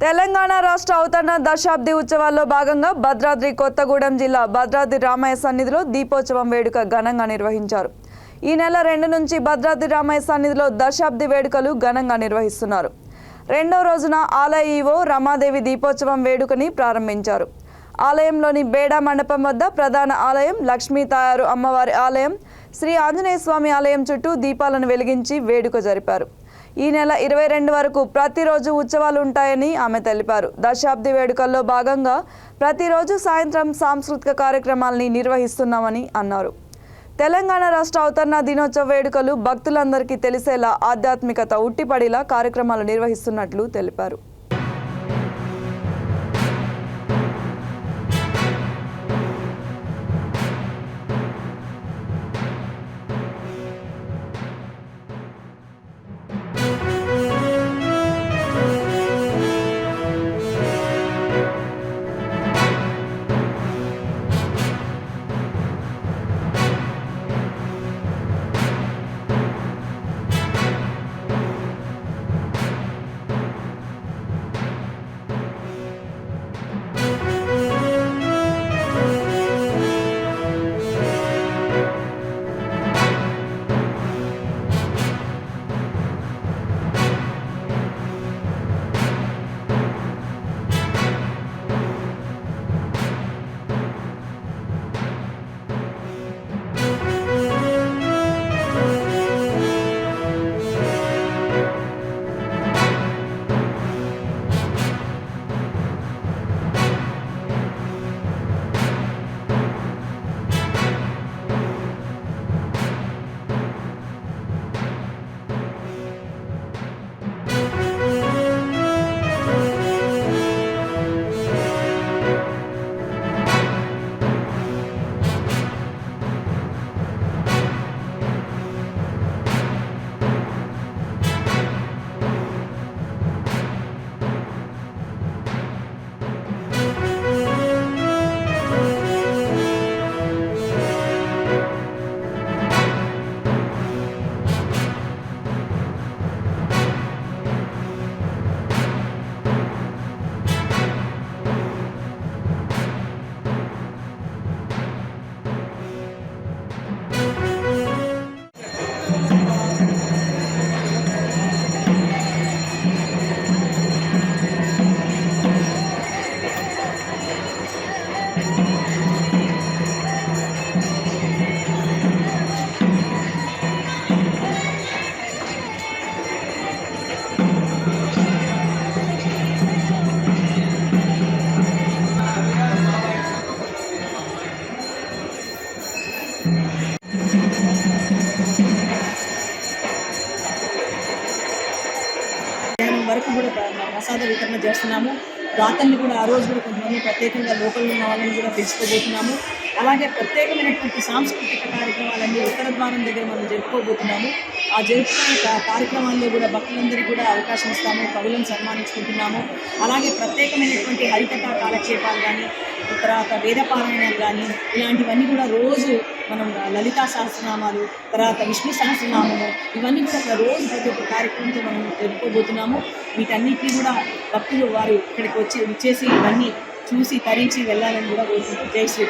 తెలంగాణ రాష్ట్ర అవతరణ దశాబ్ది ఉత్సవాల్లో భాగంగా భద్రాద్రి కొత్తగూడెం జిల్లా భద్రాద్రి రామయ్య సన్నిధిలో దీపోత్సవం వేడుక ఘనంగా నిర్వహించారు. ఈ నెల 2 నుంచి భద్రాద్రి రామయ్య సన్నిధిలో దశాబ్ది వేడుకలు ఘనంగా నిర్వహిస్తున్నారు. రెండవ రోజున ఆలయ ఈవో రమాదేవి దీపోత్సవం వేడుకని ప్రారంభించారు. ఆలయంలోని బేడా మండపం వద్ద ప్రధాన ఆలయం, లక్ష్మీ తాయారు అమ్మవారి ఆలయం, శ్రీ ఆంజనేయ స్వామి ఆలయం చుట్టూ దీపాలను వెలిగించి వేడుక జరిపారు. ఈ నెల 22 వరకు ప్రతిరోజు ఉత్సవాలు ఉంటాయని ఆమె తెలిపారు. దశాబ్ది వేడుకల్లో భాగంగా ప్రతిరోజు సాయంత్రం సాంస్కృతిక కార్యక్రమాలని నిర్వహిస్తున్నామని అన్నారు. తెలంగాణ రాష్ట్ర అవతరణ దినోత్సవ వేడుకలు భక్తులందరికీ తెలిసేలా ఆధ్యాత్మికత ఉట్టిపడేలా కార్యక్రమాలు నిర్వహిస్తున్నట్లు తెలిపారు. వరకు కూడా ప్రసాద వితరణ చేస్తున్నాము. దాతల్ని కూడా ఆ రోజు కూడా కొంతమంది ప్రత్యేకంగా లోకల్ ఉన్న వాళ్ళని కూడా పెంచుకోబోతున్నాము. అలాగే ప్రత్యేకమైనటువంటి సాంస్కృతిక కార్యక్రమాలన్నీ ఉత్తర ద్వారం దగ్గర మనం జరుపుకోబోతున్నాము. ఆ జరుపుకునే కార్యక్రమాల్లో కూడా భక్తులందరికీ కూడా అవకాశం ఇస్తాము, కవులను సన్మానించుకుంటున్నాము. అలాగే ప్రత్యేకమైనటువంటి హరికథ కాలక్షేపాలు కానీ, తర్వాత వేదపారాయణాలు కానీ, ఇలాంటివన్నీ కూడా రోజు మనం లలితా సహస్రనామాలు, తర్వాత విష్ణు సహస్రనామము, ఇవన్నీ కూడా రోజు ప్రతి ఒక్క కార్యక్రమంతో మనం జరుపుకోబోతున్నాము. వీటన్నిటినీ కూడా భక్తులు వారు ఇక్కడికి వచ్చేసి ఇవన్నీ చూసి తరించి వెళ్ళాలని కూడా కోరుకుంటూ జై శ్రీ